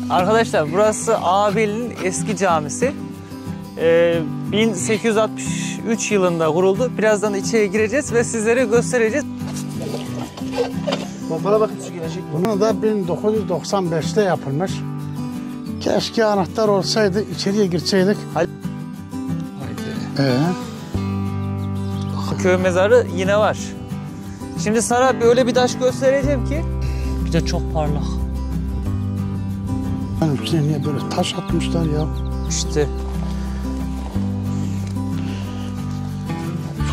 Arkadaşlar burası Ağabeyli'nin eski camisi. 1863 yılında kuruldu. Birazdan içeri gireceğiz ve sizlere göstereceğiz. Pompala bakayım su gelecek. Bunu da 1995'te yapılmış. Keşke anahtar olsaydı, içeriye girseydik. Haydi. Ee? Köy mezarı yine var. Şimdi sana böyle bir taş göstereceğim ki bir de çok parlak. Üstüne niye böyle taş atmışlar ya? İşte.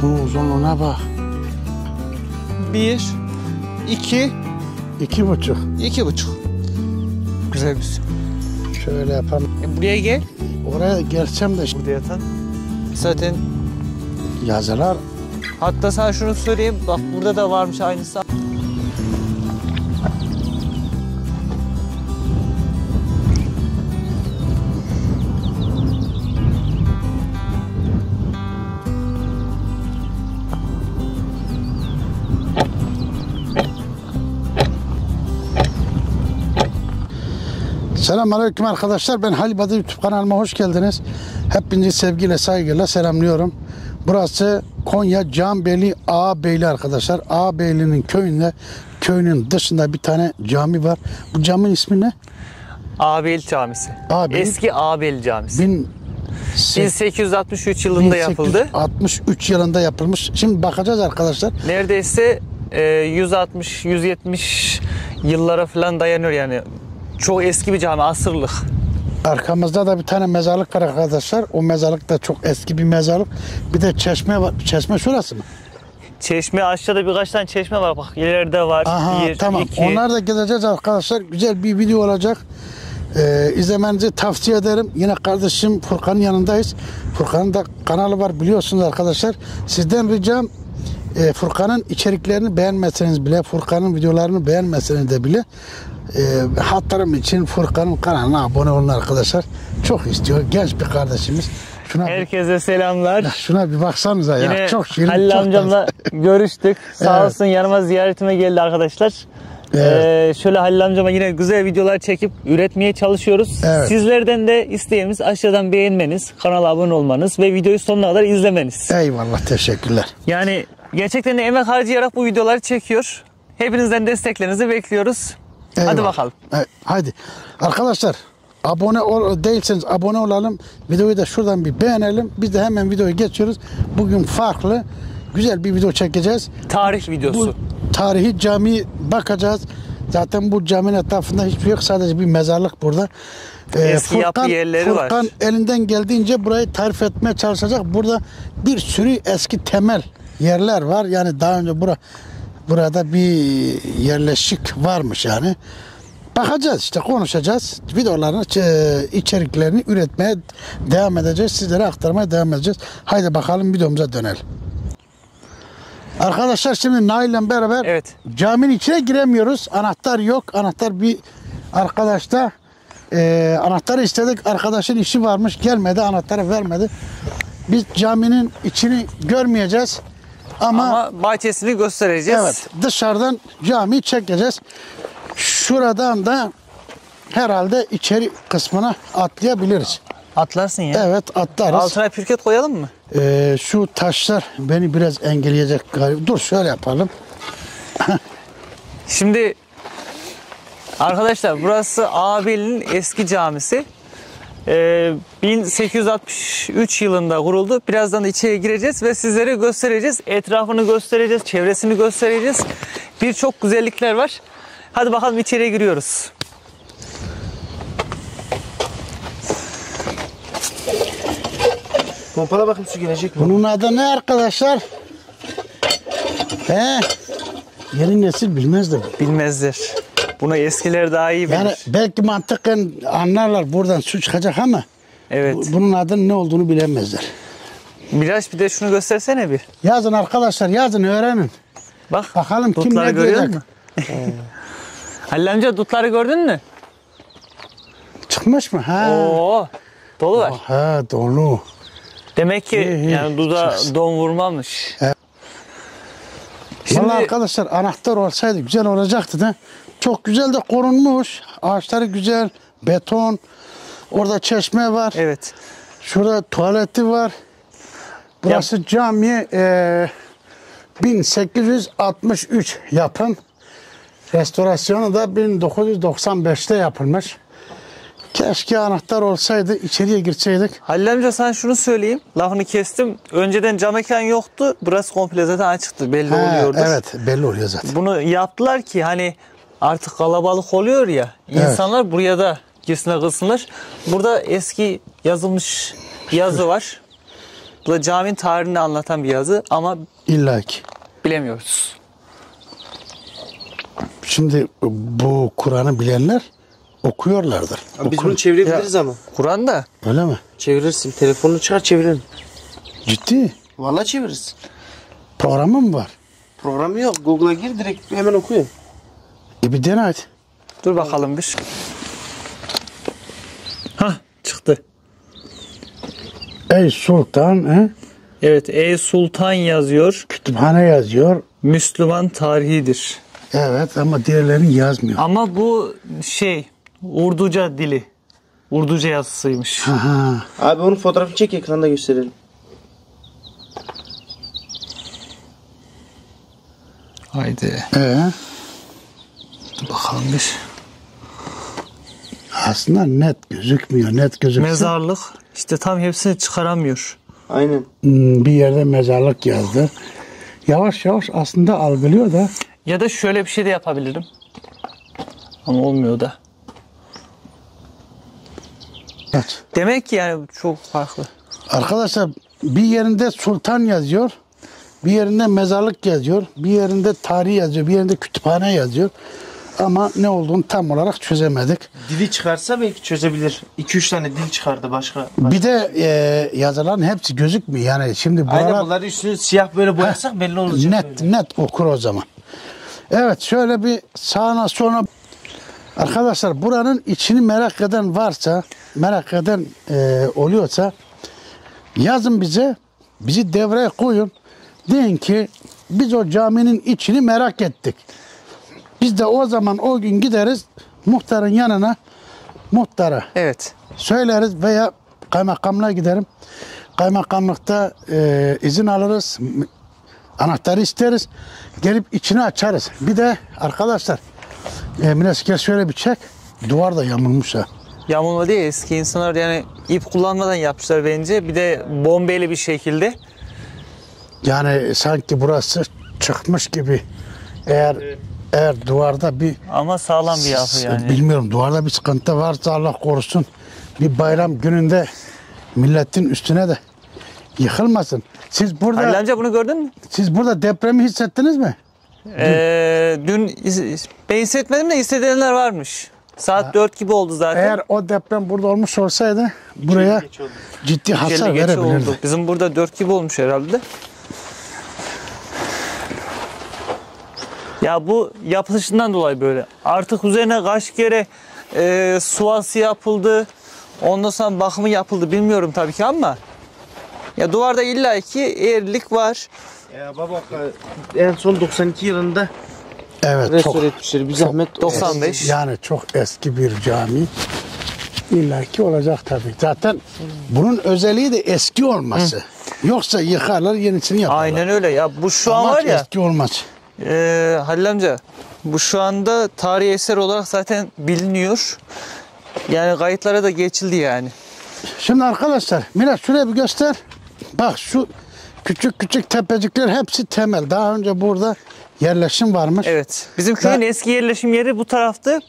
Şunun uzunluğuna bak. 1, 2, 2,5. 2,5. Güzel bir şey. Şöyle yapalım. Buraya gel. Oraya gelsem de Burada yatan. Zaten yazılar. hatta sana şunu söyleyeyim. Bak burada da varmış aynısı. Selamünaleyküm arkadaşlar. Ben Halil Badır YouTube kanalıma hoş geldiniz. Hepinizi sevgiyle, saygıyla selamlıyorum. Burası Konya Canbeyli Ağabeyli arkadaşlar. Ağabeyli'nin köyünün dışında bir tane cami var. Bu caminin ismi ne? Ağabeyli Camisi. Ağabeyli. Eski Ağabeyli Camisi. 1863 yılında yapıldı. 1863 yılında yapılmış. Şimdi bakacağız arkadaşlar. Neredeyse 160-170 yıllara falan dayanıyor yani. Çok eski bir cami, asırlık. Arkamızda da bir tane mezarlık var arkadaşlar. O mezarlık da çok eski bir mezarlık. Bir de çeşme var. Çeşme şurası mı? Çeşme, aşağıda birkaç tane çeşme var bak. İleride var. Aha, 1, tamam. 2. Onlar da gideceğiz arkadaşlar. Güzel bir video olacak. İzlemenizi tavsiye ederim. Yine kardeşim Furkan'ın yanındayız. Furkan'ın da kanalı var biliyorsunuz arkadaşlar. Sizden ricam Furkan'ın içeriklerini beğenmeseniz bile, Furkan'ın videolarını beğenmeseniz de bile hatlarım için Furkan'ın kanalına abone olun arkadaşlar. Çok istiyor. Genç bir kardeşimiz. Herkese selamlar. Şuna bir baksanıza ya. Yine çok şirin. Halil amcamla görüştük. Sağ Evet. olsun yanıma ziyaretime geldi arkadaşlar. Evet. Şöyle Halil amcama yine güzel videolar çekip üretmeye çalışıyoruz. Evet. Sizlerden de isteğimiz aşağıdan beğenmeniz, kanala abone olmanız ve videoyu sonuna kadar izlemeniz. Eyvallah, teşekkürler. Yani gerçekten de emek harcayarak bu videoları çekiyor. Hepinizden desteklerinizi bekliyoruz. Eyvallah. Hadi bakalım. Hadi. Arkadaşlar abone değilseniz abone olalım. Videoyu da şuradan bir beğenelim. Biz de hemen videoyu geçiyoruz. Bugün farklı güzel bir video çekeceğiz. Tarih videosu. Bu tarihi camiye bakacağız. Zaten bu caminin etrafında hiçbir şey yok. Sadece bir mezarlık burada. Eski yapı yerleri var. Furkan elinden geldiğince burayı tarif etmeye çalışacak. Burada bir sürü eski temel yerler var. Yani daha önce burada bir yerleşik varmış yani. Bakacağız işte, konuşacağız. Videolarını, içeriklerini üretmeye devam edeceğiz. Sizlere aktarmaya devam edeceğiz. Haydi bakalım videomuza dönelim. Arkadaşlar şimdi Nail'le beraber Evet. caminin içine giremiyoruz. Anahtar yok. Anahtar bir arkadaşta. Anahtarı istedik. Arkadaşın işi varmış. Gelmedi. Anahtarı vermedi. Biz caminin içini görmeyeceğiz. Ama bahçesini göstereceğiz. Evet, dışarıdan camiyi çekeceğiz. Şuradan da herhalde içeri kısmına atlayabiliriz. Atlarsın ya. Evet, atlarız. Altına pürket koyalım mı? Şu taşlar beni biraz engelleyecek galiba. Dur şöyle yapalım. Şimdi arkadaşlar burası Ağabeyli'nin eski camisi. 1863 yılında kuruldu. Birazdan içeri gireceğiz ve sizlere göstereceğiz. Etrafını göstereceğiz, çevresini göstereceğiz. Birçok güzellikler var. Hadi bakalım içeriye giriyoruz. Pompala bakayım su gelecek mi? Bunun adı ne arkadaşlar? Yeni nesil bilmez de. Bilmezler. Bunu eskiler daha iyi bilir. Yani belki mantıken anlarlar buradan su çıkacak ama Evet. bunun adının ne olduğunu bilemezler. Miraç bir de şunu göstersene bir. Yazın arkadaşlar, yazın, öğrenin. Bak. Bakalım kim dutları ne görüyor diyecek. musun? Halil amca dutları gördün mü? Çıkmış mı? Ha. Oo, dolu var. Ha, dolu. Demek ki İyi, iyi. yani duda Çıksın. don vurmamış. Evet. Şimdi Vallahi arkadaşlar anahtar olsaydı güzel olacaktı da. Çok güzel de korunmuş. Ağaçları güzel. Beton. Orada çeşme var. Evet. Şurada tuvaleti var. Burası cami 1863 yapım. Restorasyonu da 1995'te yapılmış. Keşke anahtar olsaydı içeriye girseydik. Halil amca sana şunu söyleyeyim. Lafını kestim. Önceden cam mekan yoktu. Burası komple zaten açıktı. Belli oluyordu. Evet belli oluyor zaten. Bunu yaptılar ki hani artık kalabalık oluyor ya. İnsanlar buraya da girsinler kılsınlar. Burada eski yazılmış yazı var. Bu da caminin tarihini anlatan bir yazı ama İlla ki. bilemiyoruz. Şimdi bu Kur'an'ı bilenler okuyorlardır. Abi biz bunu çevirebiliriz ama. Kur'an'da Öyle mi? Çevirirsin. Telefonunu çıkar çevirelim. Ciddi. Vallahi çeviririz. Programı mı var? Programı yok. Google'a gir direkt hemen okuyor. Bir dene hadi. dur bakalım bir. Hah çıktı. Ey Sultan Evet, Ey Sultan yazıyor. kütüphane yazıyor. Müslüman tarihidir. Evet ama diğerlerini yazmıyor. Ama bu Urduca dili. Urduca yazısıymış. Aha. Abi onun fotoğrafını çek ekranda gösterelim. Haydi bakalım bir. Aslında net gözükmüyor. Net gözükse Mezarlık. İşte tam hepsini çıkaramıyor. Aynen. bir yerde mezarlık yazdı. Yavaş yavaş aslında algılıyor da. Ya da şöyle bir şey de yapabilirim. Ama olmuyor da. Evet. Demek ki yani çok farklı. Arkadaşlar bir yerinde sultan yazıyor. Bir yerinde mezarlık yazıyor. Bir yerinde tarih yazıyor. Bir yerinde kütüphane yazıyor. Ama ne olduğunu tam olarak çözemedik. Dili çıkarsa belki çözebilir. 2-3 tane dil çıkardı başka. Bir de yazıların hepsi gözükmüyor. Yani şimdi Aynen buralar bunları üstünü siyah böyle boyasak belli olacak. net böyle. net okur o zaman. Evet şöyle bir sağına sonra arkadaşlar buranın içini merak eden varsa, merak eden oluyorsa yazın bize, bizi devreye koyun. Deyin ki biz o caminin içini merak ettik. Biz de o zaman o gün gideriz muhtarın yanına, muhtara Evet. söyleriz veya kaymakamlığa giderim. Kaymakamlıkta izin alırız. Anahtarı isteriz. Gelip içini açarız. Bir de arkadaşlar Minesker şöyle bir çek. Duvar da yamulmuş ha. Yağmurlu değil, eski insanlar yani ip kullanmadan yapmışlar bence. Bir de bombeli bir şekilde. Yani sanki burası çıkmış gibi. Eğer duvarda bir Ama sağlam bir yapı yani. bilmiyorum duvarda bir sıkıntı varsa Allah korusun. Bir bayram gününde milletin üstüne de yıkılmasın. Siz burada Halil amca bunu gördün mü? siz burada depremi hissettiniz mi? Dün ben hissetmedim de hissedenler varmış. Saat 4 gibi oldu zaten. Eğer o deprem burada olmuş olsaydı buraya Geç oldu. ciddi hasar 50 geçe verebilirdi. oldu. Bizim burada 4 gibi olmuş herhalde. Ya bu yapılışından dolayı böyle. Artık üzerine kaç kere suvası yapıldı. Ondan sonra bakımı yapıldı bilmiyorum tabii ki ama ya duvarda illaki eğrilik var. Ya baba en son 92 yılında Evet çok restore etmişler. Bir zahmet 95. yani çok eski bir cami. İlla ki olacak tabii. Zaten bunun özelliği de eski olması. Yoksa yıkarlar yenisini yaparlar. Aynen öyle ya. Bu şu an Amaç var ya eski olmaz. Halil amca bu şu anda tarihi eser olarak zaten biliniyor. Yani kayıtlara da geçildi yani. Şimdi arkadaşlar Miraç şuraya bir göster. Bak şu küçük küçük tepecikler hepsi temel. Daha önce burada yerleşim varmış. Evet. Bizim köyün eski yerleşim yeri bu taraftı.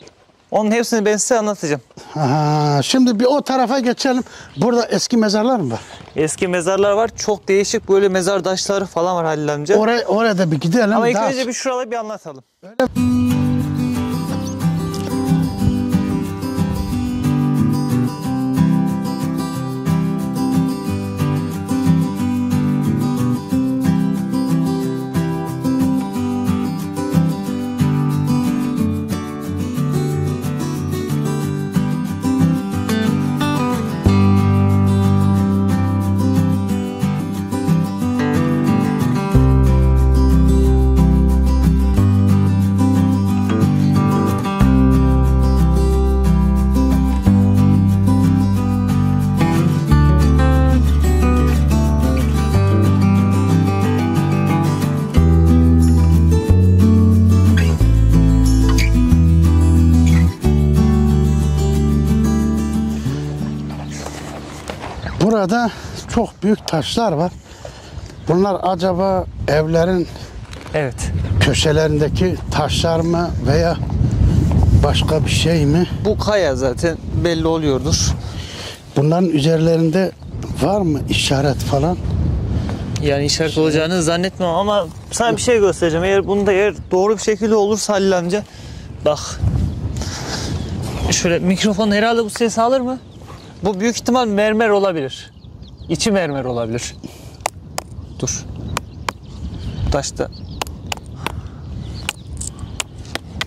Onun hepsini ben size anlatacağım. Aha, şimdi bir o tarafa geçelim. Burada eski mezarlar mı var? Eski mezarlar var. Çok değişik böyle mezar taşları falan var Halil amca. Oraya da bir gidelim. Ama ilk Daha- önce bir şuraları bir anlatalım. burada çok büyük taşlar var. Bunlar acaba evlerin Evet. köşelerindeki taşlar mı veya başka bir şey mi? Bu kaya zaten belli oluyordur. Bunların üzerlerinde var mı işaret falan? Yani işaret olacağını zannetmiyorum ama sana bir şey göstereceğim. Eğer doğru bir şekilde olursa Halil amca, bak. Şöyle mikrofon herhalde bu sesi alır mı? Bu büyük ihtimal mermer olabilir. İçi mermer olabilir. Dur. Taşta.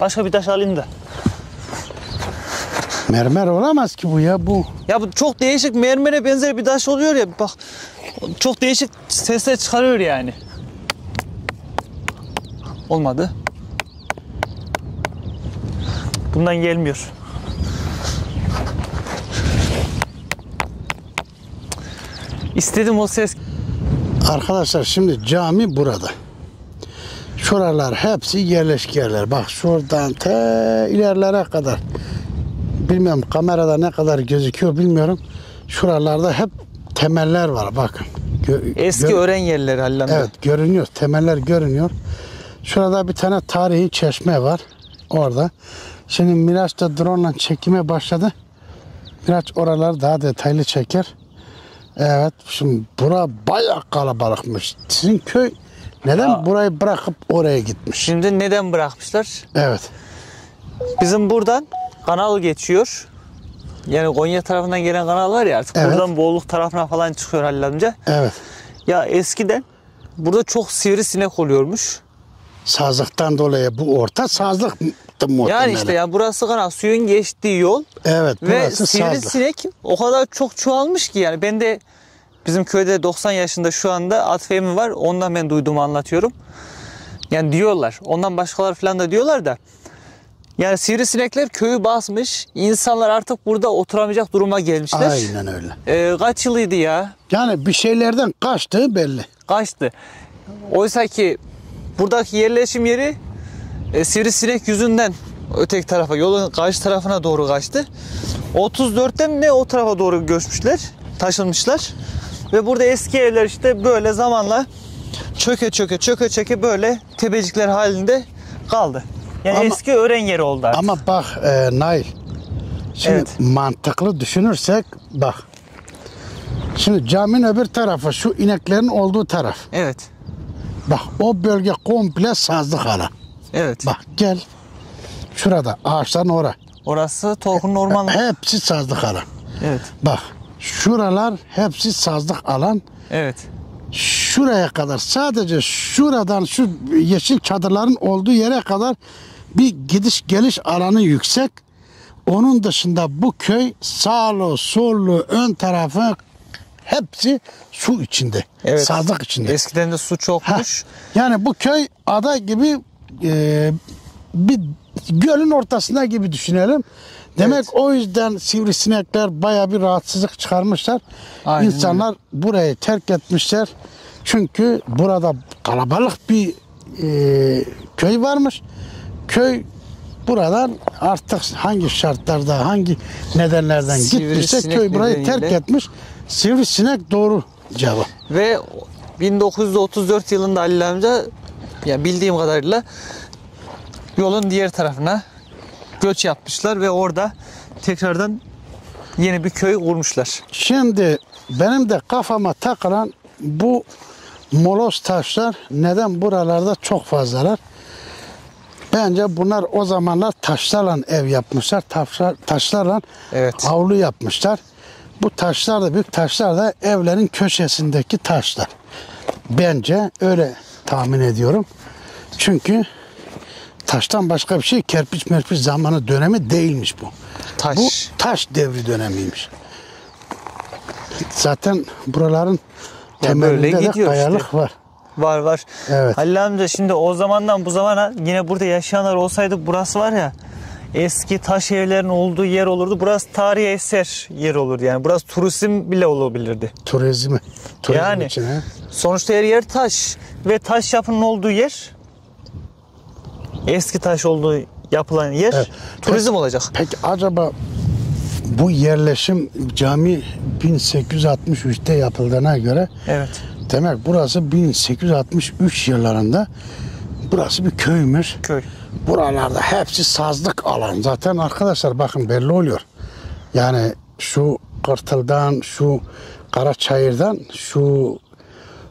Başka bir taş alayım da. Mermer olamaz ki bu ya, bu. Ya bu çok değişik, mermere benzer bir taş oluyor ya, bak. Çok değişik sesler çıkarıyor yani. Olmadı. Bundan gelmiyor. İstedim o ses. Arkadaşlar şimdi cami burada. Şuralar hepsi yerleşik yerler. Bak şuradan te ilerlere kadar. Bilmiyorum kamerada ne kadar gözüküyor bilmiyorum. Şuralarda hep temeller var bakın. Eski öğren yerleri Halil amca. Evet görünüyor. Temeller görünüyor. Şurada bir tane tarihi çeşme var. Orada. Şimdi Miraç da drone ile çekime başladı. Miraç oraları daha detaylı çeker. Evet. Şimdi bura bayağı kalabalıkmış. Sizin köy neden burayı bırakıp oraya gitmiş? Şimdi neden bırakmışlar? Evet. Bizim buradan kanal geçiyor. Yani Konya tarafından gelen kanal var ya, artık Evet. buradan Boğuluk tarafına falan çıkıyor Halil amca. Evet. Ya eskiden burada çok sivrisinek oluyormuş. Sazlıktan dolayı bu orta sazlık muhtemelen. Yani işte ya burası kanal, suyun geçtiği yol. Evet Ve burası sazlık. sivrisinek o kadar çok çoğalmış ki yani. Ben de bizim köyde 90 yaşında şu anda at fehmi var. Ondan ben duyduğumu anlatıyorum. Yani diyorlar. Ondan başkaları falan da diyorlar da. Yani sivrisinekler köyü basmış. İnsanlar artık burada oturamayacak duruma gelmişler. Aynen öyle. Kaç yılıydı ya? Yani bir şeylerden kaçtığı belli. Kaçtı. Oysa ki buradaki yerleşim yeri sivrisinek yüzünden öteki tarafa, yolun karşı tarafına doğru kaçtı. 34'ten ne o tarafa doğru göçmüşler, taşınmışlar. Ve burada eski evler işte böyle zamanla çöke böyle tepecikler halinde kaldı. Yani Ama- eski öğren yeri oldu artık. Ama bak Nail. Şimdi Evet. mantıklı düşünürsek bak. Şimdi caminin öbür tarafı şu ineklerin olduğu taraf. Evet. Bak o bölge komple sazlık alan. Evet. Bak gel. Şurada ağaçların ora. Orası Torkun'un ormanlığı. Hepsi sazlık alan. Evet. Bak şuralar hepsi sazlık alan. Evet. Şuraya kadar sadece şuradan şu yeşil çadırların olduğu yere kadar bir gidiş geliş alanı yüksek. Onun dışında bu köy sağlı sollu ön tarafı hepsi su içinde. Evet. Sazlık içinde. Eskiden de su çokmuş. Yani bu köy ada gibi bir gölün ortasında gibi düşünelim. Demek Evet. o yüzden sivrisinekler baya bir rahatsızlık çıkarmışlar. Aynen İnsanlar burayı terk etmişler. Çünkü burada kalabalık bir köy varmış. Köy buradan artık hangi şartlarda, hangi nedenlerden gitmişse Sivrisinek köy burayı terk nedeniyle. etmiş. Sivrisinek doğru cevap. Ve 1934 yılında Halil amca, ya bildiğim kadarıyla yolun diğer tarafına göç yapmışlar ve orada tekrardan yeni bir köy kurmuşlar. Şimdi benim de kafama takılan bu moloz taşlar neden buralarda çok fazlalar? Bence bunlar o zamanlar taşlarla ev yapmışlar. Taşlarla Evet. avlu yapmışlar. Bu taşlar da büyük taşlar da evlerin köşesindeki taşlar. Bence öyle tahmin ediyorum. Çünkü taştan başka bir şey kerpiç zamanı dönemi değilmiş bu. Taş. Bu taş devri dönemiymiş. Zaten buraların temelinde de gidiyor kayalık işte. var. Var. Evet. Halil amca şimdi o zamandan bu zamana yine burada yaşayanlar olsaydı, burası var ya, eski taş evlerin olduğu yer olurdu. Burası tarihi eser yer olurdu yani. Burası turizm bile olabilirdi. Turizm Yani için. He? sonuçta her yer taş ve taş yapının olduğu yer, eski taş olduğu yapılan yer Evet. turizm olacak. Peki acaba bu yerleşim cami 1863'te yapıldığına göre Evet. demek burası 1863 yıllarında burası bir köymüş. Köy. Buralarda hepsi sazlık alan. Zaten arkadaşlar bakın belli oluyor. Yani şu kırtıldan, şu Karaçayır'dan, şu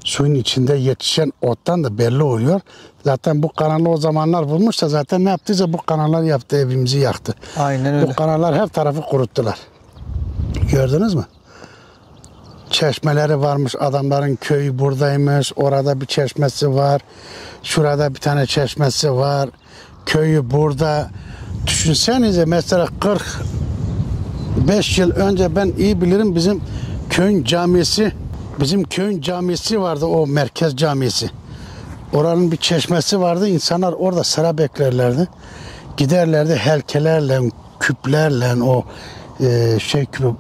suyun içinde yetişen ottan da belli oluyor. Zaten bu kanalı o zamanlar bulmuş da zaten ne yaptıysa bu kanallar yaptı, evimizi yaktı. Aynen öyle. Bu kanallar her tarafı kuruttular. Gördünüz mü? Çeşmeleri varmış, adamların köyü buradaymış, orada bir çeşmesi var, şurada bir tane çeşmesi var, köyü burada. Düşünsenize mesela 45 yıl önce ben iyi bilirim bizim köyün camisi vardı, o merkez camisi. Oranın bir çeşmesi vardı, insanlar orada sıra beklerlerdi. Giderlerdi helkelerle, küplerle, o küpü,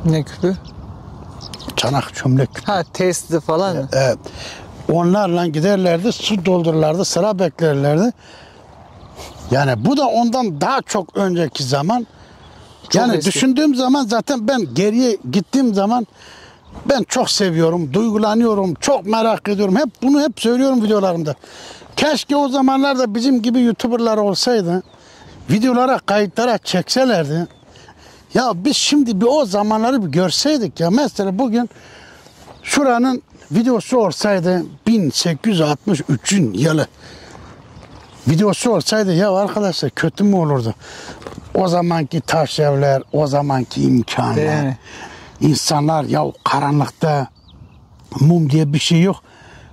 Ne küpü? çanak çömlek küpü. Ha, testi falan mı? Evet. Onlarla giderlerdi, su doldururlardı, sıra beklerlerdi. Yani bu da ondan daha çok önceki zaman. Yani eski. düşündüğüm zaman zaten ben geriye gittiğim zaman ben çok seviyorum, duygulanıyorum, çok merak ediyorum. Bunu hep söylüyorum videolarımda. Keşke o zamanlarda bizim gibi YouTuber'lar olsaydı, videolara, kayıtlara çekselerdi. Ya biz şimdi bir o zamanları bir görseydik ya. Mesela bugün şuranın videosu olsaydı 1863'ün yılı videosu olsaydı ya arkadaşlar kötü mü olurdu? O zamanki taş evler, o zamanki imkanlar. Değil mi? İnsanlar ya karanlıkta mum diye bir şey yok.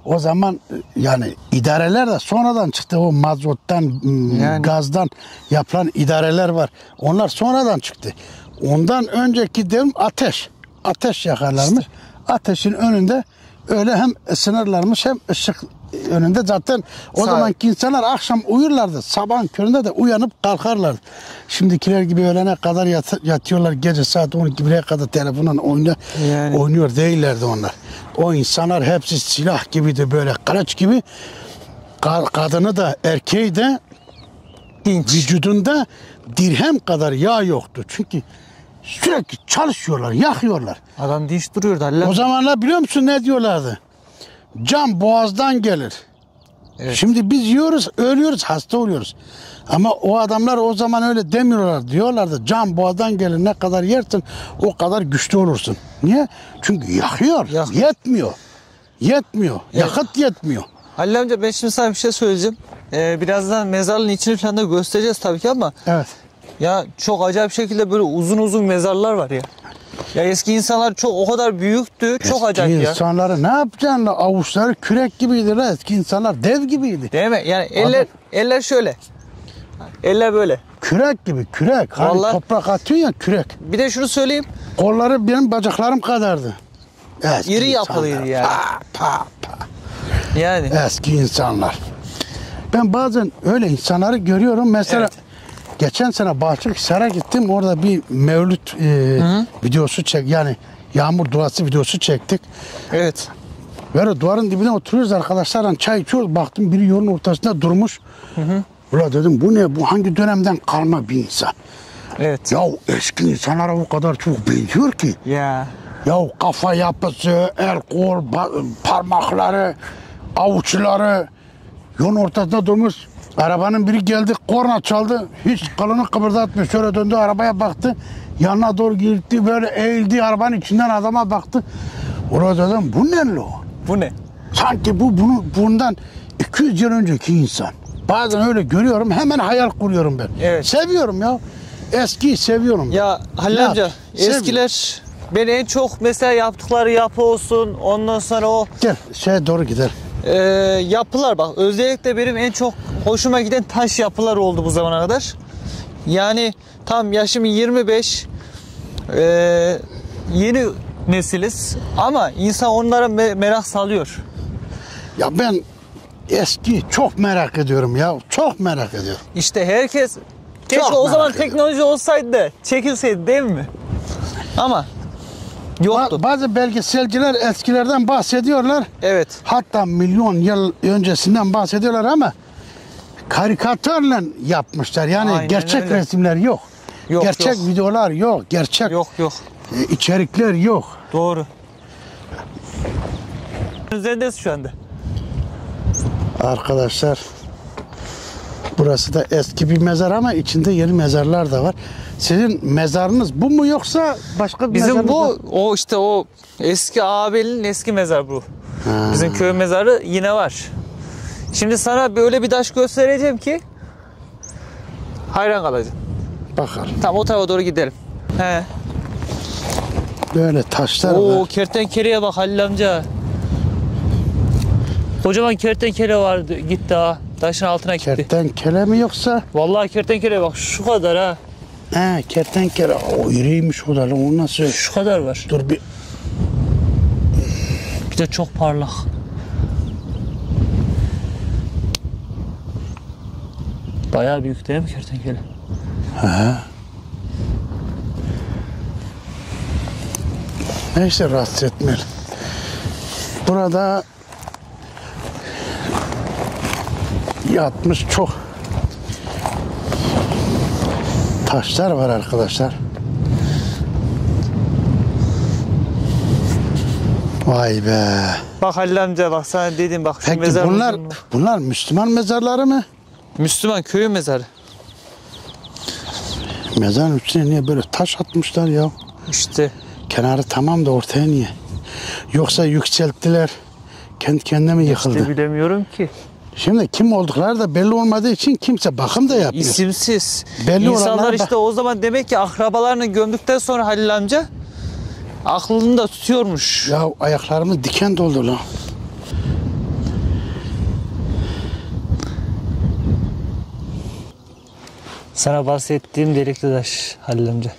O zaman yani idareler de sonradan çıktı. O mazottan, Yani. gazdan yapılan idareler var. Onlar sonradan çıktı. Ondan önceki derim ateş. Ateş yakarlarmış. Ateşin önünde öyle hem ısınırlarmış hem ışık önünde. Zaten o zamanki insanlar akşam uyurlardı. Sabahın köründe de uyanıp kalkarlardı. Şimdikiler gibi öğlene kadar yatıyorlar. Gece saat 12'ye kadar telefonla oynuyor değillerdi onlar. O insanlar hepsi silah gibiydi, böyle kılıç gibi. Kadını da erkeği de Dinç. vücudunda dirhem kadar yağ yoktu. Çünkü sürekli çalışıyorlar, yakıyorlar. Adam dinç duruyordu Allah. O zamanlar biliyor musun ne diyorlardı? Can boğazdan gelir. Evet. Şimdi biz yiyoruz, ölüyoruz, hasta oluyoruz. Ama o adamlar o zaman öyle demiyorlar. Diyorlardı can boğazdan gelir, ne kadar yersin o kadar güçlü olursun. Niye? Çünkü yakıyor. Yetmiyor. Yetmiyor. Evet. Yakıt yetmiyor. Halil amca, ben şimdi sana bir şey söyleyeceğim. Birazdan mezarlığın içini falan da göstereceğiz tabii ki ama Evet. ya çok acayip şekilde böyle uzun uzun mezarlar var ya. Ya eski insanlar çok o kadar büyüktü. Çok acayip ya. İnsanları ne yapacaksın? Avuçları kürek gibiydi. Eski insanlar dev gibiydi. Değil mi? Yani eller şöyle. Eller böyle. Kürek gibi, kürek. Hani Vallahi. toprak atıyorsun ya, kürek. Bir de şunu söyleyeyim. Kolları benim bacaklarım kadardı. Eski İri insanlar. yapılıydı yani. Pa. Yani. Eski insanlar. Ben bazen öyle insanları görüyorum. Mesela Evet. geçen sene Bahçekhisar'a gittim. Orada bir mevlüt videosu yani yağmur duası videosu çektik. Evet. Böyle duvarın dibine oturuyoruz arkadaşlarla, çay içiyoruz. Baktım biri yolun ortasında durmuş. Ula dedim bu ne? Bu hangi dönemden kalma bir insan? Evet. Ya eski insanlara o kadar çok benziyor ki. Ya. Ya kafa yapısı, el kol, parmakları, avuçları yolun ortasında durmuş. Arabanın biri geldi, korna çaldı. Hiç kılını kıpırdatmıyor. Şöyle döndü, arabaya baktı. Yanına doğru gitti, böyle eğildi. Arabanın içinden adama baktı. Orada dedim bu ne lo? Bu ne? Sanki bundan 200 yıl önceki insan. Bazen öyle görüyorum, hemen hayal kuruyorum ben. Evet. Seviyorum ya. Eskiyi seviyorum. Ya Halil Ya, amca, seviyorum. eskiler beni en çok mesela yaptıkları yapı olsun, ondan sonra o Gel doğru gidelim. yapılar bak, özellikle benim en çok hoşuma giden taş yapılar oldu bu zamana kadar. Yani tam yaşım 25, yeni nesiliz ama insan onlara merak salıyor. Ya ben eski çok merak ediyorum ya. Çok merak ediyorum. İşte herkes keşke Çok o zaman merak ediyorum. teknoloji olsaydı da çekilseydi değil mi? Ama yoktu. Bazı belgeselciler eskilerden bahsediyorlar. Evet. Hatta milyon yıl öncesinden bahsediyorlar ama karikatürle yapmışlar. Yani Aynen gerçek öyle. resimler yok. Yok, gerçek yok. videolar yok. Gerçek Yok. içerikler yok. Doğru. Üzerindeyiz şu anda. Arkadaşlar burası da eski bir mezar ama içinde yeni mezarlar da var. Sizin mezarınız bu mu yoksa başka bir Bizim mezarınız bu var? o işte o eski ağabeyinin eski mezar bu. Ha. Bizim köy mezarı yine var. Şimdi sana böyle bir taş göstereceğim ki hayran kalacaksın. Bakalım. Tamam, o tarafa doğru gidelim. He. Böyle taşlar Oo, var. kertenkeleye bak Halil amca. Kocaman kertenkele vardı, gitti ha. Taşın altına gitti. Kertenkele mi yoksa? Vallahi kertenkele bak şu kadar ha. He, kertenkele. O iriymiş o da lan. O nasıl? Şu kadar var. Dur bir. Bir de çok parlak. Bayağı büyük değil mi kertenkele? He. Neyse, rahatsız etmeyelim. Burada yatmış çok taşlar var arkadaşlar. Vay be. Bak Halil amca, bak sana dedim, bak şu Peki mezar. bunlar Müslüman mezarları mı? Müslüman köyü mezarı. Mezarın üstüne niye böyle taş atmışlar ya? İşte Kenarı tamam da ortaya niye? Yoksa yükselttiler. Kendi kendine mi yıkıldı? işte bilemiyorum ki. Şimdi kim oldukları da belli olmadığı için kimse bakım da yapmıyor. İsimsiz. Belli İnsanlar olanlar işte o zaman demek ki akrabalarını gömdükten sonra Halil amca aklını da tutuyormuş. Ya ayaklarımı diken doldu lan. Sana bahsettiğim delikli taş Halil amca.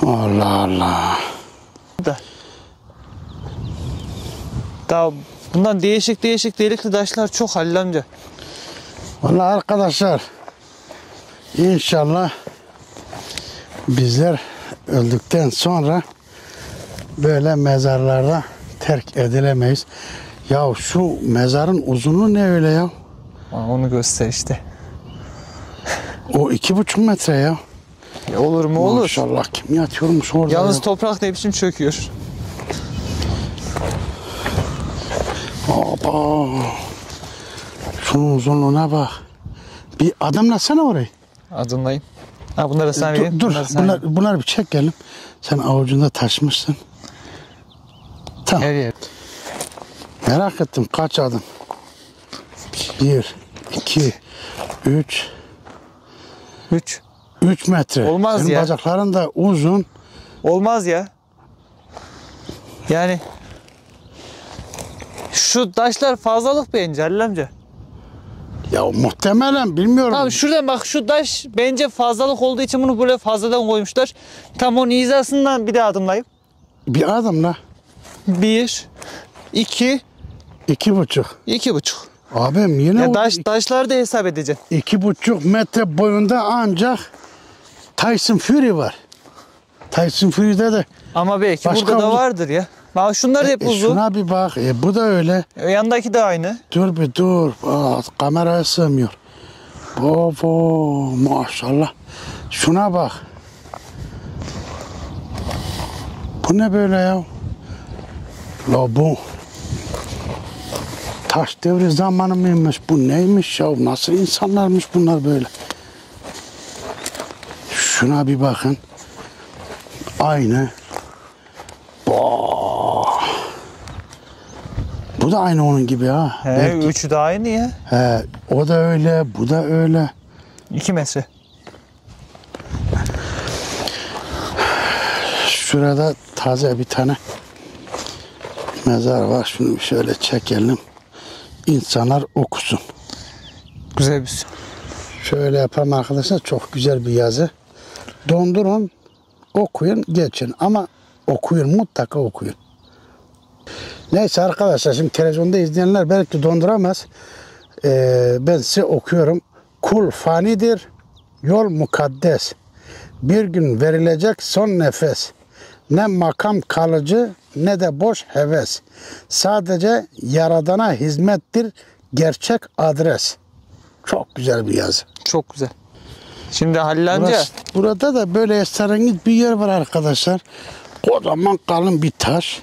Allah Allah. Daha bundan değişik delikli taşlar çok Halil amca. Vallahi arkadaşlar, inşallah bizler öldükten sonra böyle mezarlarda terk edilemeyiz. Ya şu mezarın uzunluğu ne öyle ya? Onu göster işte. O 2,5 metre ya. Olur mu olur. Maşallah, kim yatıyormuş orada Yalnız ya? toprak ne biçim çöküyor. Aba. Şunun uzunluğuna bak. Bir adımlasana orayı. Adımlayayım. Ha, bunları sana vereyim. Dur, bunları sana vereyim. bunlar bir çekelim. Sen avucunda taşmışsın. Tamam. Her yer. Merak ettim, kaç adım? 1, 2, 3. 3. 3 metre. Olmaz Senin ya. bacakların da uzun. Olmaz ya. Yani şu taşlar fazlalık bence Halil amca. Ya muhtemelen bilmiyorum. Tamam, şuradan bak, şu taş bence fazlalık olduğu için bunu böyle fazladan koymuşlar. Tam onun hizasından bir daha adımlayayım. Bir adımla. 1, 2, 2,5. 2,5. Abim yine Ya o taşları da hesap edeceksin. 2,5 metre boyunda ancak Tyson Fury var. Tyson Fury'de de Ama belki Başka burada da uzun- vardır ya. Bak şunlar hep uzun. şuna bir bak. Bu da öyle. Yandaki de aynı. Dur bir dur. Aa, kameraya sığmıyor. Baba maşallah. Şuna bak. Bu ne böyle ya? La bu. Taş devri zamanı mıymış? Bu neymiş ya? Nasıl insanlarmış bunlar böyle? Şuna bir bakın. Aynı. Bu da aynı onun gibi ha. He, Belki- üçü de aynı ya. He, o da öyle, bu da öyle. 2 metre. Şurada taze bir tane mezar var. Şunu şöyle çekelim. İnsanlar okusun. Güzel bir şey. Şöyle yapalım arkadaşlar. Çok güzel bir yazı. Dondurun, okuyun, geçin. Ama okuyun, mutlaka okuyun. Neyse arkadaşlar, şimdi televizyonda izleyenler belki donduramaz. Ben size okuyorum. Kul fanidir, yol mukaddes. Bir gün verilecek son nefes. Ne makam kalıcı ne de boş heves. Sadece Yaradan'a hizmettir gerçek adres. Çok güzel bir yazı. Çok güzel. Şimdi Halil amca. Burada da böyle esrarengiz bir yer var arkadaşlar. Kocaman kalın bir taş.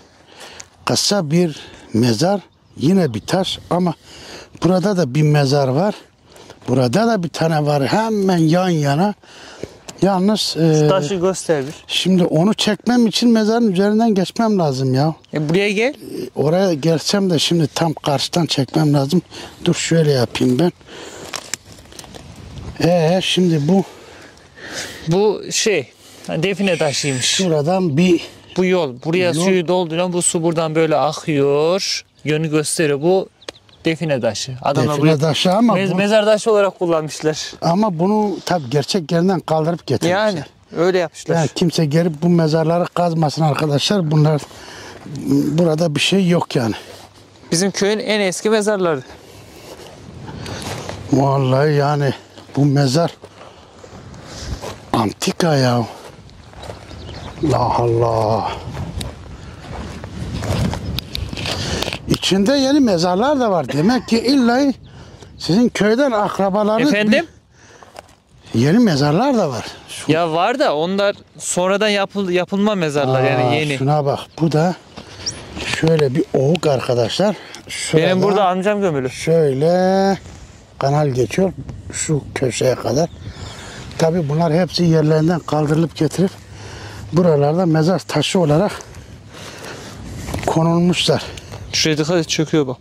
Kısa bir mezar. Yine bir taş ama burada da bir mezar var. Burada da bir tane var. Hemen yan yana. Yalnız Taşı göster bir. şimdi onu çekmem için mezarın üzerinden geçmem lazım ya. Buraya gel. Oraya gelsem de şimdi tam karşıdan çekmem lazım. Dur şöyle yapayım ben. Şimdi Bu şey define taşıymış. şuradan bir Bu yol. Buraya suyu dolduran bu su buradan böyle akıyor. Yönü gösteriyor. Bu define taşı. Adamlar define burayı taşı ama mezar taşı olarak kullanmışlar. ama bunu tabii gerçek yerinden kaldırıp getirmişler. Yani öyle yapmışlar. Yani kimse gelip bu mezarları kazmasın arkadaşlar. Bunlar burada bir şey yok yani. Bizim köyün en eski mezarları. Vallahi yani bu mezar antika ya. Allah Allah. İçinde yeni mezarlar da var. Demek ki illa sizin köyden akrabalarınız Efendim? yeni mezarlar da var. Ya var da onlar sonradan yapılma mezarlar yani yeni. Şuna bak. Bu da şöyle bir ovuk arkadaşlar. Şurada, Benim burada amcam gömülü. şöyle kanal geçiyor şu köşeye kadar. Tabi bunlar hepsi yerlerinden kaldırılıp getirip buralarda mezar taşı olarak konulmuşlar. Şuraya dikkat et, çöküyor bak.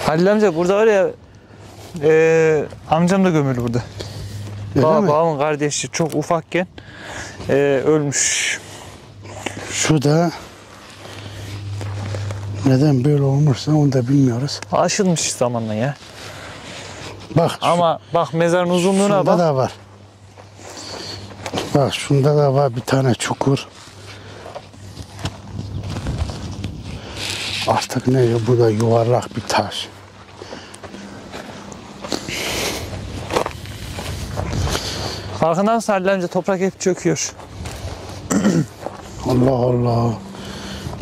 Halil amca burada var ya amcam da gömülü burada. Öyle mi? Babamın kardeşi çok ufakken ölmüş. Şu da neden böyle olmuşsa onu da bilmiyoruz. Aşılmış zamanla ya. Bak Ama bak mezarın uzunluğuna şunda bak. da var. Bak şunda da var bir tane çukur. Artık ne bu da yuvarlak bir taş. Farkında mısın Halil amca, toprak hep çöküyor. Allah Allah.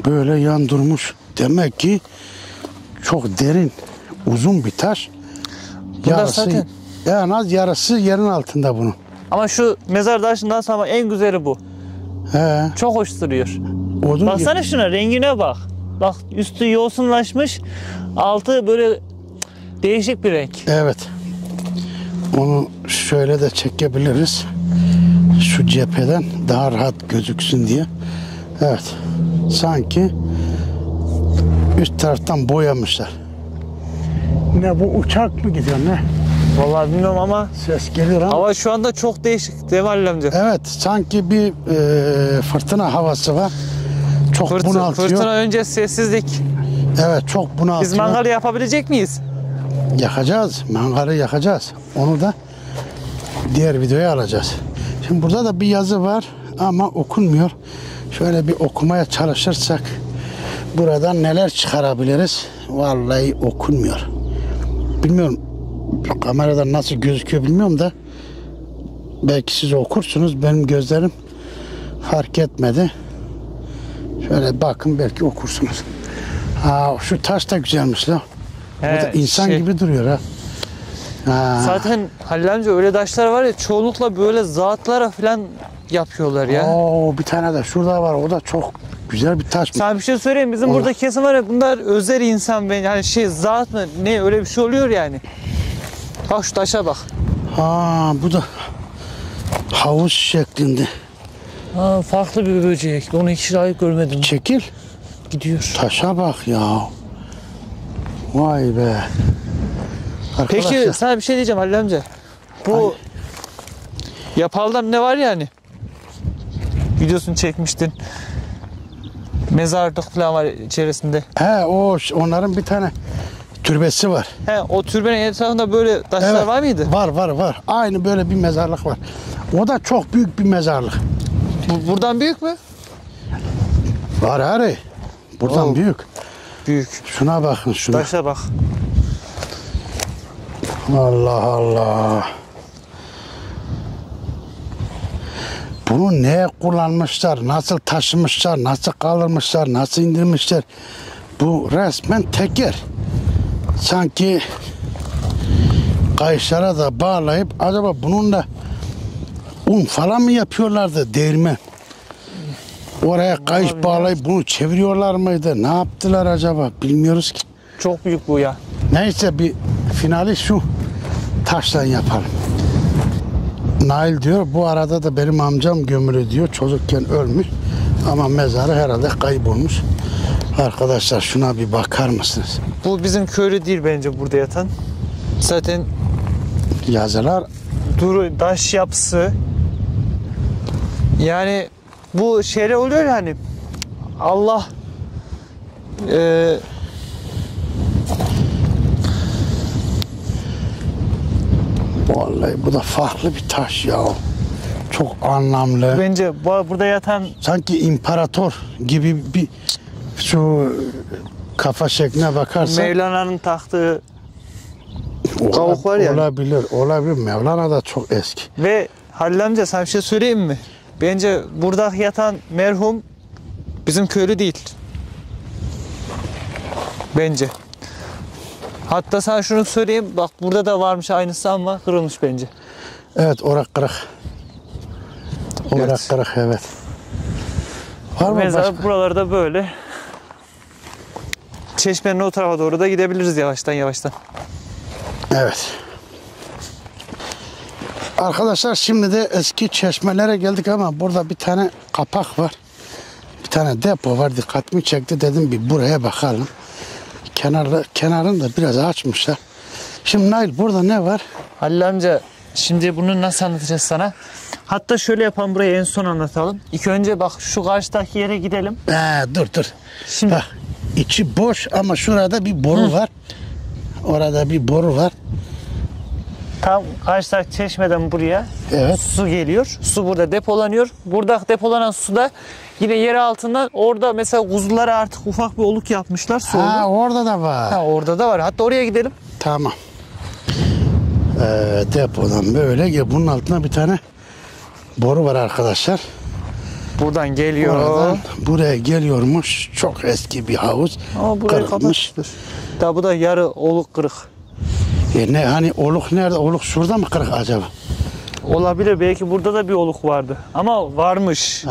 Böyle yan durmuş. Demek ki çok derin, uzun bir taş. Bunlar zaten. En az yarısı yerin altında bunun. Ama şu mezar taşından sonra en güzeli bu. He. Çok hoş duruyor. Odun Baksana şuna, rengine bak. Bak üstü yosunlaşmış, altı böyle değişik bir renk. Evet. Onu şöyle de çekebiliriz. Şu cepheden daha rahat gözüksün diye. Evet. Sanki üst taraftan boyamışlar. Ne bu, uçak mı gidiyor ne? Vallahi bilmiyorum ama Ses geliyor ama. hava şu anda çok değişik değil mi Halil amca? Evet, sanki bir fırtına havası var. Çok bunaltıyor. Fırtına önce sessizlik. Evet, çok bunaltıyor. Biz mangalı yapabilecek miyiz? Yakacağız, mangalı yakacağız. Onu da diğer videoya alacağız. Şimdi burada da bir yazı var ama okunmuyor. Şöyle bir okumaya çalışırsak buradan neler çıkarabiliriz? Vallahi okunmuyor. Bilmiyorum, kameradan nasıl gözüküyor bilmiyorum da belki siz okursunuz. Benim gözlerim fark etmedi. Şöyle bakın, belki okursunuz. Şu taş da güzelmiş la. Bu da insan gibi duruyor ha. Zaten Halil amca öyle taşlar var ya, çoğunlukla böyle zatlara falan yapıyorlar ya. Bir tane de şurada var. O da çok güzel bir taş. Sana bir şey söyleyeyim, bizim burada kesim var ya, bunlar özel insan, ben yani zat mı ne, öyle bir şey oluyor yani. Bak şu taşa bak. Bu da havuz şeklinde. Farklı bir böcek. Onu hiç layık görmedim. Çekil. Gidiyor. Taşa bak ya. Vay be. Arkadaşlar, Peki sana bir şey diyeceğim Halil amca. Bu yapaldan ne var yani? Videosunu çekmiştin. Mezarlık falan var içerisinde. onların bir tane türbesi var. O türbenin etrafında böyle taşlar var mıydı? Var. Aynı böyle bir mezarlık var. O da çok büyük bir mezarlık. Buradan büyük mü? Var hari. Buradan büyük. Büyük. Şuna bakın şuna. Taşa bak. Allah Allah. Bunu neye kullanmışlar, nasıl taşımışlar, nasıl kaldırmışlar, nasıl indirmişler Bu resmen teker. Sanki kayışlara da bağlayıp acaba bununla un falan mı yapıyorlardı değirmen? Oraya kayış bağlayıp bunu çeviriyorlar mıydı? Ne yaptılar acaba? Bilmiyoruz ki. Çok büyük bu ya. Neyse bir finali şu taştan yapalım. Nail diyor bu arada da benim amcam gömülü diyor. Çocukken ölmüş ama mezarı herhalde kaybolmuş. Arkadaşlar şuna bir bakar mısınız? Bu bizim köylü değil bence burada yatan. Zaten Yazılar taş yapısı. Yani bu şeyler oluyor ya hani Allah vallahi bu da farklı bir taş ya. Çok anlamlı. bence burada yatan Sanki imparator gibi bir şu kafa şekline bakarsan Mevlana'nın taktığı kavuk var ya. Olabilir. Mevlana da çok eski. Ve Halil amca sana bir şey söyleyeyim mi? Bence burada yatan merhum bizim köylü değil. Bence. Hatta sana şunu söyleyeyim. Bak burada da varmış aynısı ama kırılmış bence. Evet, orak kırık. Orak Evet. kırık, evet. Var mı Mezar başka? buralarda böyle. Çeşmenin o tarafa doğru da gidebiliriz yavaştan. Evet. Arkadaşlar şimdi de eski çeşmelere geldik ama burada bir tane kapak var. Bir tane depo var, dikkatimi çekti, dedim bir buraya bakalım. Kenarını da biraz açmışlar. Şimdi Nail burada ne var? Halil amca şimdi bunu nasıl anlatacağız sana? Hatta şöyle yapalım, burayı en son anlatalım. İlk önce bak şu karşıdaki yere gidelim. Dur. Şimdi Bak içi boş ama şurada bir boru var. Orada bir boru var. tam karşıdaki çeşmeden buraya Evet. su geliyor. Su burada depolanıyor. Burada depolanan su da yine yer altından, orada mesela kuzulara artık ufak bir oluk yapmışlar. Su Ha, oluk. orada da var. Ha, orada da var. Hatta oraya gidelim. Tamam. Depodan böyle bunun altında bir tane boru var arkadaşlar. Buradan geliyor. Oradan buraya geliyormuş. Çok eski bir havuz. Ama burayı Kırılmış. kapatmıştır. Da bu da yarı oluk kırık. Ne hani oluk nerede? Oluk şurada mı kırık acaba? Olabilir. Belki burada da bir oluk vardı. Ama varmış.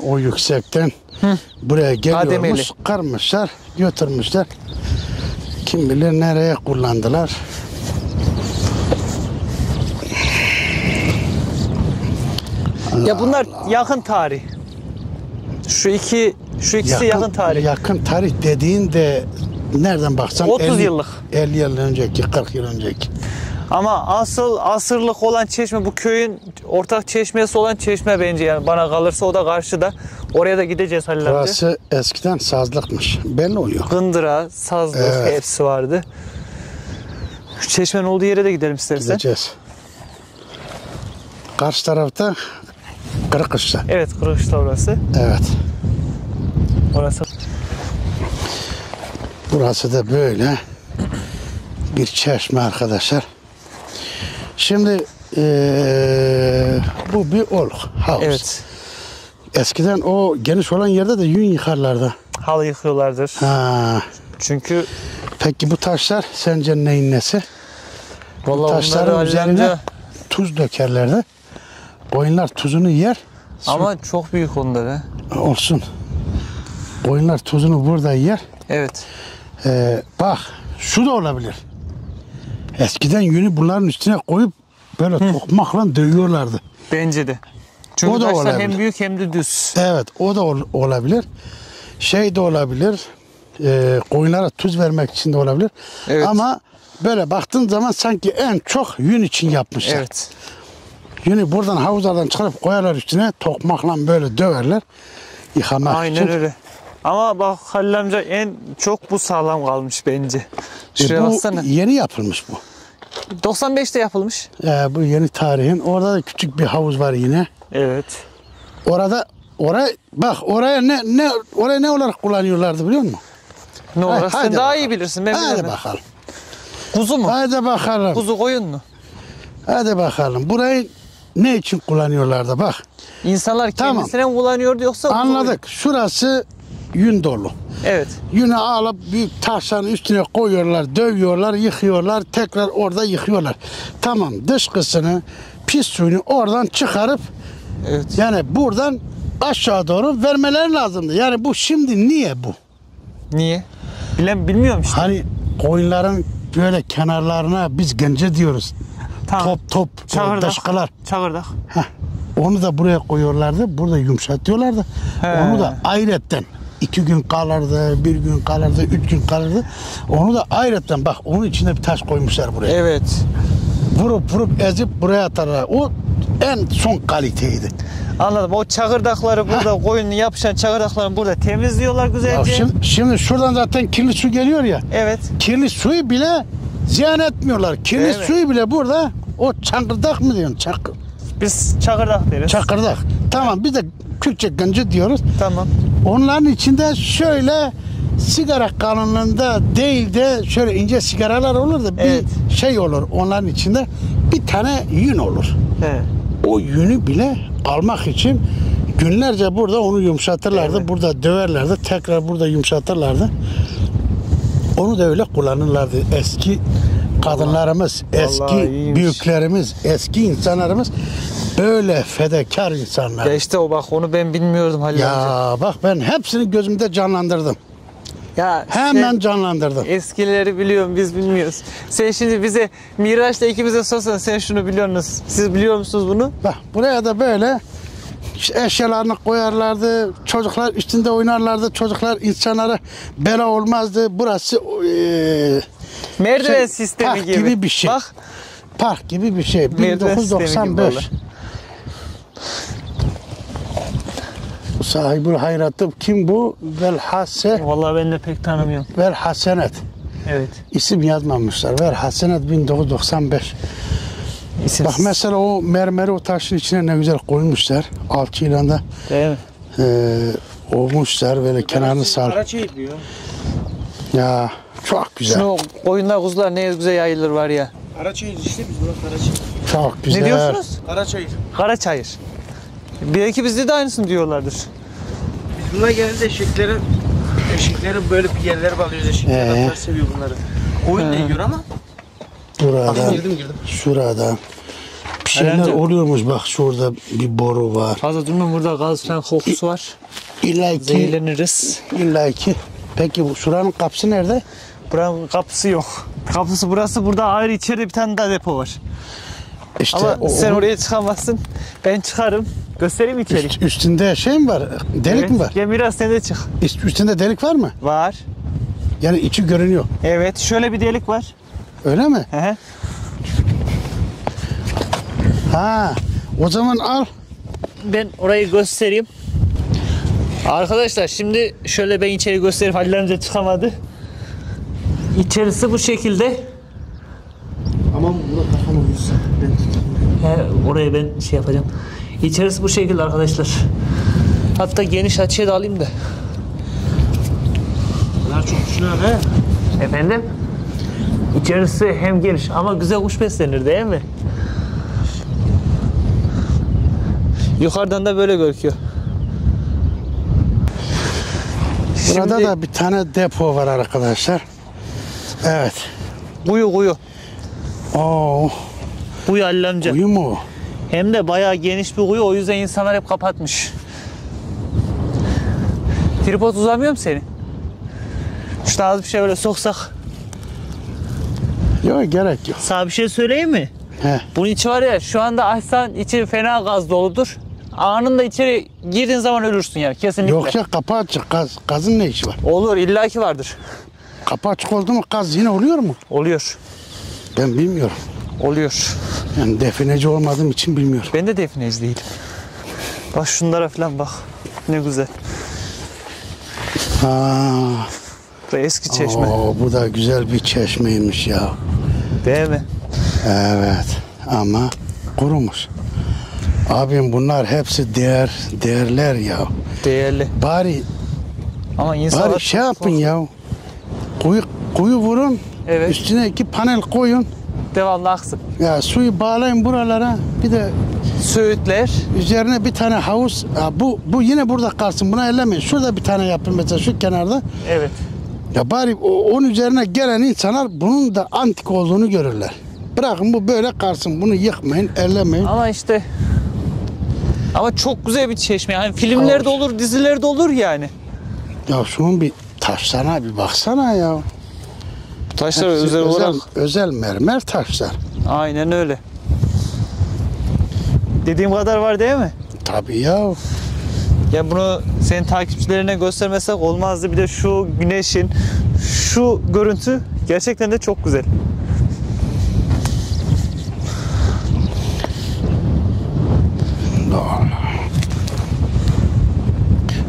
O yüksekten buraya geliyormuş. Kademeli. Kırmışlar, götürmüşler. Kim bilir nereye kullandılar. Ya bunlar yakın tarih. Şu ikisi yakın tarih. Yakın tarih dediğin de nereden baksan 30 yıllık. 50 yıl önceki, 40 yıl önceki. Ama asıl asırlık olan çeşme, bu köyün ortak çeşmesi olan çeşme bence, yani bana kalırsa o da karşıda. Oraya da gideceğiz Halil amca. Burası eskiden sazlıkmış. Belli oluyor. Gındıra, sazlık hepsi vardı. Şu çeşmenin olduğu yere de gidelim istersen. Gideceğiz. Karşı tarafta Kırıkışla. Evet, Kırıkışla orası. Evet. Orası. Burası da böyle bir çeşme arkadaşlar. Şimdi bu bir oluk, havuz. Evet. Eskiden o geniş olan yerde de yün yıkarlardı. Halı yıkıyorlardır. Ha. Çünkü Peki bu taşlar sence neyin nesi? vallahi Taşların onları Halil üzerine amca, tuz dökerlerdi. Koyunlar tuzunu yer. ama çok büyük onları. Olsun. Koyunlar tuzunu burada yer. Evet. Bak şu da olabilir. Eskiden yünü bunların üstüne koyup böyle tokmakla dövüyorlardı. Bence de. Çünkü O da taşlar olabilir. hem büyük hem de düz. Evet, o da olabilir. Şey de olabilir. Koyunlara tuz vermek için de olabilir. Evet. Ama böyle baktığın zaman sanki en çok yün için yapmışlar. Evet. Yünü buradan havuzlardan çıkarıp koyarlar üstüne, tokmakla böyle döverler. Yıkamak Aynen için. öyle. Ama bak Halil amca, en çok bu sağlam kalmış bence. Şuraya Bu baksana. yeni yapılmış bu. 95'te yapılmış. Bu yeni tarihin. Orada da küçük bir havuz var yine. Evet. Oraya ne olarak kullanıyorlardı biliyor musun? Ne olur? Sen Haydi daha bakalım. iyi bilirsin. Ben Hadi bilemem. bakalım. Kuzu mu? Hadi bakalım. Kuzu, koyun mu? Hadi bakalım. Burayı ne için kullanıyorlardı bak. İnsanlar Tamam. kendisine mi kullanıyordu yoksa? Anladık. Şurası yün dolu. Evet. Yünü alıp büyük taşların üstüne koyuyorlar, dövüyorlar, yıkıyorlar, tekrar orada yıkıyorlar. Tamam, dışkısını, pis suyunu oradan çıkarıp Evet. yani buradan aşağı doğru vermeleri lazımdı. Yani bu şimdi niye bu? Niye? Bilmiyorum işte. Hani koyunların böyle kenarlarına biz gence diyoruz. Tamam. Top, Çağırdak. dışkılar. Çağırdak. Heh, onu da buraya koyuyorlardı. Burada yumuşatıyorlardı. He. Onu da ayrıyetten 2 gün kalırdı, 1 gün kalırdı, 3 gün kalırdı. Onu da ayrıyetten bak onun içine bir taş koymuşlar buraya. Evet. Vurup ezip buraya atarlar. O en son kaliteydi. Anladım. O çakırdakları burada koyunun yapışan çakırdaklarını burada temizliyorlar Ya güzelce. şimdi şuradan zaten kirli su geliyor ya. Evet. Kirli suyu bile ziyan etmiyorlar. Kirli Evet. suyu bile burada o çakırdak mı diyorsun? Biz çakırdak deriz. Çakırdak. Tamam biz de Kürtçe gıncı diyoruz. Tamam. Onların içinde şöyle sigara kalınlığında değil de şöyle ince sigaralar olur da bir Evet. şey olur. Onların içinde bir tane yün olur. He. O yünü bile almak için günlerce burada onu yumuşatırlardı. Evet. Burada döverlerdi. Tekrar burada yumuşatırlardı. Onu da öyle kullanırlardı. Eski kadınlarımız, eski iyiymiş. büyüklerimiz, eski insanlarımız böyle fedakar insanlar. Ya işte o bak onu ben bilmiyordum Halil amca. Ya bak ben hepsini gözümde canlandırdım. Ya Hemen sen canlandırdım. eskileri biliyorum biz bilmiyoruz. Sen şimdi bize Miraç'la ikimize sorsan sen şunu biliyorsunuz. Siz biliyor musunuz bunu? Bak buraya da böyle işte eşyalarını koyarlardı. Çocuklar üstünde oynarlardı. Çocuklar insanlara bela olmazdı. Burası Merdiven Şey, sistemi park gibi. gibi bir şey. Bak park gibi bir şey. Merdiven sistemi gibi 1995. vallahi. Bu sahibi hayratı kim bu? vallahi ben de pek tanımıyorum. Velhasenet. Evet. İsim yazmamışlar. Velhasenet 1995. İsim. Bak mesela o mermeri o taşın içine ne güzel koymuşlar. Alçıyla da Değil mi? olmuşlar böyle kenarını sar. Araç eğiliyor. Ya çok güzel. Şunu koyunlar kuzular ne güzel yayılır var ya. Araç eğil işte biz buna araç eğil. Çok güzel. Ne diyorsunuz? Araç eğil. Karaçayır. Belki bizde de aynısını diyorlardır. Biz buna genelde eşeklerin böyle bir yerlere bağlıyoruz. Eşekler seviyor bunları. Koyun da yiyor ama. Burada, Girdim. şurada bir şeyler Herhalde- oluyormuş. Bak şurada bir boru var. Fazla durma burada gaz falan kokusu var. İlla ki, Zehirleniriz. illa ki. Peki bu şuranın kapısı nerede? Buranın kapısı yok. Kapısı burası. Burada ayrı içeride bir tane daha depo var. İşte Ama sen oraya çıkamazsın. Ben çıkarım. Göstereyim içeri. üstünde şey mi var? Delik Evet. mi var? Gel biraz sen de çık. Üstünde delik var mı? Var. Yani içi görünüyor. Evet. Şöyle bir delik var. Öyle mi? Hı hı. Ha. O zaman al. Ben orayı göstereyim. Arkadaşlar şimdi şöyle ben içeri göstereyim. Halil amca çıkamadı. İçerisi bu şekilde. Ama buna kafamı vursa. Oraya ben şey yapacağım. İçerisi bu şekilde arkadaşlar. Hatta geniş açıya da alayım da. Bunlar çok düşünüyor he. Efendim? İçerisi hem geniş ama güzel kuş beslenir değil mi? Yukarıdan da böyle gözüküyor. Burada Şimdi da bir tane depo var arkadaşlar. Evet. kuyu. Oo, Kuyu Halil amca. kuyu mu? Hem de bayağı geniş bir kuyu, o yüzden insanlar hep kapatmış. Tripod uzamıyor mu senin? Şurada az bir şey böyle soksak. Yok gerek yok. Sana bir şey söyleyeyim mi? He. Bunun içi var ya, şu anda açsan içi fena gaz doludur. Anında içeri girdiğin zaman ölürsün yani kesinlikle. Yok ya kapı açık. Gazın ne işi var? Olur, illaki vardır. Kapı açık oldu mu gaz yine oluyor mu? Oluyor. Ben bilmiyorum. Oluyor. Yani defineci olmadığım için bilmiyorum. Ben de defineci değilim. Bak şunlara falan bak. Ne güzel. Ha. Bu eski çeşme. Oo, bu da güzel bir çeşmeymiş ya. Değil mi? Evet ama kurumuş. Abim bunlar hepsi değerler ya. Değerli. Bari Ama insanlar bari şey yapın ya. Kuyu vurun. Evet. Üstüne 2 panel koyun. devamlı aksın. Ya suyu bağlayın buralara. Bir de Söğütler. Üzerine bir tane havuz. Bu yine burada kalsın. Buna ellemeyin. Şurada bir tane yapın mesela şu kenarda. Evet. Ya bari onun üzerine gelen insanlar bunun da antik olduğunu görürler. Bırakın bu böyle kalsın. Bunu yıkmayın, ellemeyin. Ama işte çok güzel bir çeşme. Yani filmlerde olur, dizilerde olur yani. Ya şunun bir taşlarına bir baksana ya. Taşlar Hepsi özel olarak. özel mermer taşlar. Aynen öyle. Dediğim kadar var değil mi? Tabii ya. Ya bunu senin takipçilerine göstermesek olmazdı. Bir de şu güneşin, şu görüntü gerçekten de çok güzel.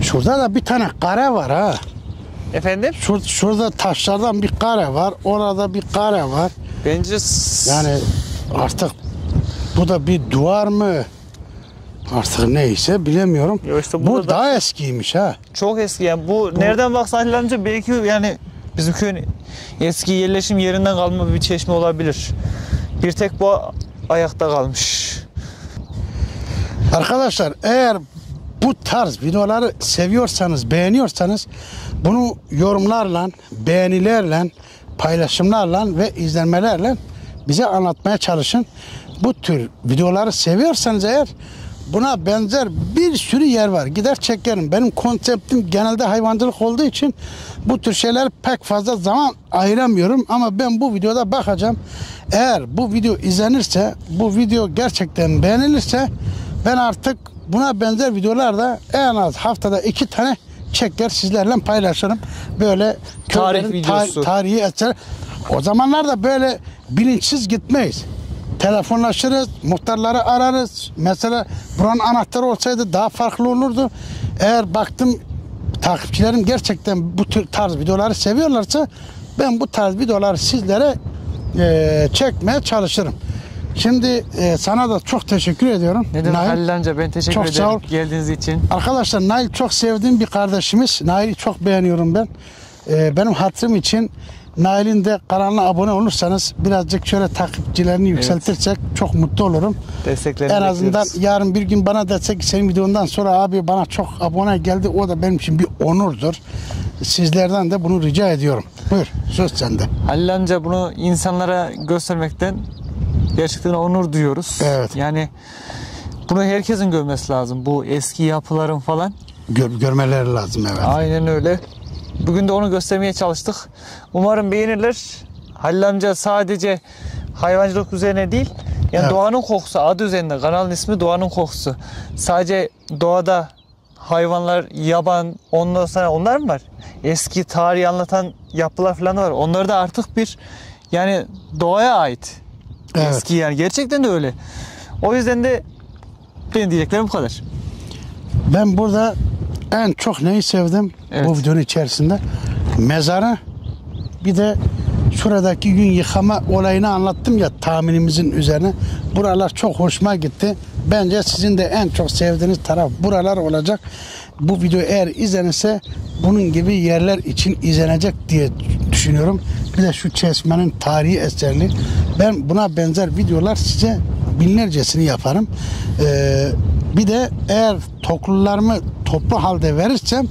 Şurada da bir tane kare var ha. Efendim? Şurada taşlardan bir kare var. Orada bir kare var. Bence Yani artık bu da bir duvar mı? Artık neyse bilemiyorum. Ya işte bu burada daha eskiymiş ha. çok eski. Yani bu nereden baksan Halil amca belki yani bizim köyün eski yerleşim yerinden kalma bir çeşme olabilir. Bir tek bu ayakta kalmış. Arkadaşlar eğer bu tarz videoları seviyorsanız, beğeniyorsanız bunu yorumlarla, beğenilerle, paylaşımlarla ve izlenmelerle bize anlatmaya çalışın. Bu tür videoları seviyorsanız eğer buna benzer bir sürü yer var. Gider çekerim. Benim konseptim genelde hayvancılık olduğu için bu tür şeyler pek fazla zaman ayıramıyorum. Ama ben bu videoda bakacağım. Eğer bu video izlenirse, bu video gerçekten beğenilirse ben artık buna benzer videolarda en az haftada 2 tane çeker sizlerle paylaşırım. Böyle Tarih videosu. Tarihi eser. O zamanlarda böyle bilinçsiz gitmeyiz. Telefonlaşırız, muhtarları ararız. Mesela buranın anahtarı olsaydı daha farklı olurdu. Eğer baktım takipçilerim gerçekten bu tür tarz videoları seviyorlarsa ben bu tarz videoları sizlere çekmeye çalışırım. Şimdi sana da çok teşekkür ediyorum. Ne demek Nail. Halil amca, ben teşekkür Çok ederim sağ ol. geldiğiniz için. Arkadaşlar Nail çok sevdiğim bir kardeşimiz. Nail'i çok beğeniyorum ben. Benim hatırım için Nail'in de kanalına abone olursanız birazcık şöyle takipçilerini yükseltirsek çok mutlu olurum. Desteklerini En azından bekliyoruz. yarın bir gün bana desek ki senin videondan sonra abi bana çok abone geldi, o da benim için bir onurdur. Sizlerden de bunu rica ediyorum. Buyur, söz sende. Halil amca, bunu insanlara göstermekten gerçekten onur duyuyoruz. Evet. Yani bunu herkesin görmesi lazım. Bu eski yapıların falan. Görmeleri lazım, evet. Aynen öyle. Bugün de onu göstermeye çalıştık. Umarım beğenirler. Halil amca sadece hayvancılık üzerine değil, yani Evet. doğanın kokusu adı üzerinde. Kanalın ismi Doğanın Kokusu. Sadece doğada hayvanlar, yaban, ondan sonra onlar mı var? Eski tarihi anlatan yapılar falan var. Onlar da artık bir yani doğaya ait. Evet. Eski yani. Gerçekten de öyle. O yüzden de benim diyeceklerim bu kadar. Ben burada en çok neyi sevdim Evet. bu videonun içerisinde? Mezarı, bir de şuradaki gün yıkama olayını anlattım ya tahminimizin üzerine. Buralar çok hoşuma gitti. Bence sizin de en çok sevdiğiniz taraf buralar olacak. Bu video eğer izlenirse bunun gibi yerler için izlenecek diye düşünüyorum. Bir de şu çeşmenin tarihi eserli. Ben buna benzer videolar size binlercesini yaparım. Bir de eğer toklularımı toplu halde verirsem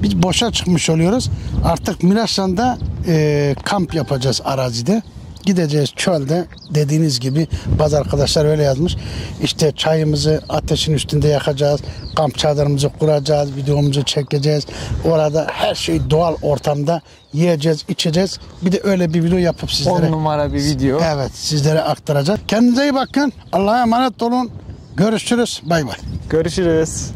biz boşa çıkmış oluyoruz. Artık Miraşlan'da kamp yapacağız arazide. Gideceğiz çölde, dediğiniz gibi bazı arkadaşlar öyle yazmış. İşte çayımızı ateşin üstünde yakacağız. Kamp çadırımızı kuracağız. Videomuzu çekeceğiz. Orada her şey doğal ortamda yiyeceğiz, içeceğiz. Bir de öyle bir video yapıp 10 sizlere numara bir video. evet, sizlere aktaracağız. Kendinize iyi bakın. Allah'a emanet olun. Görüşürüz. Bay bay. Görüşürüz.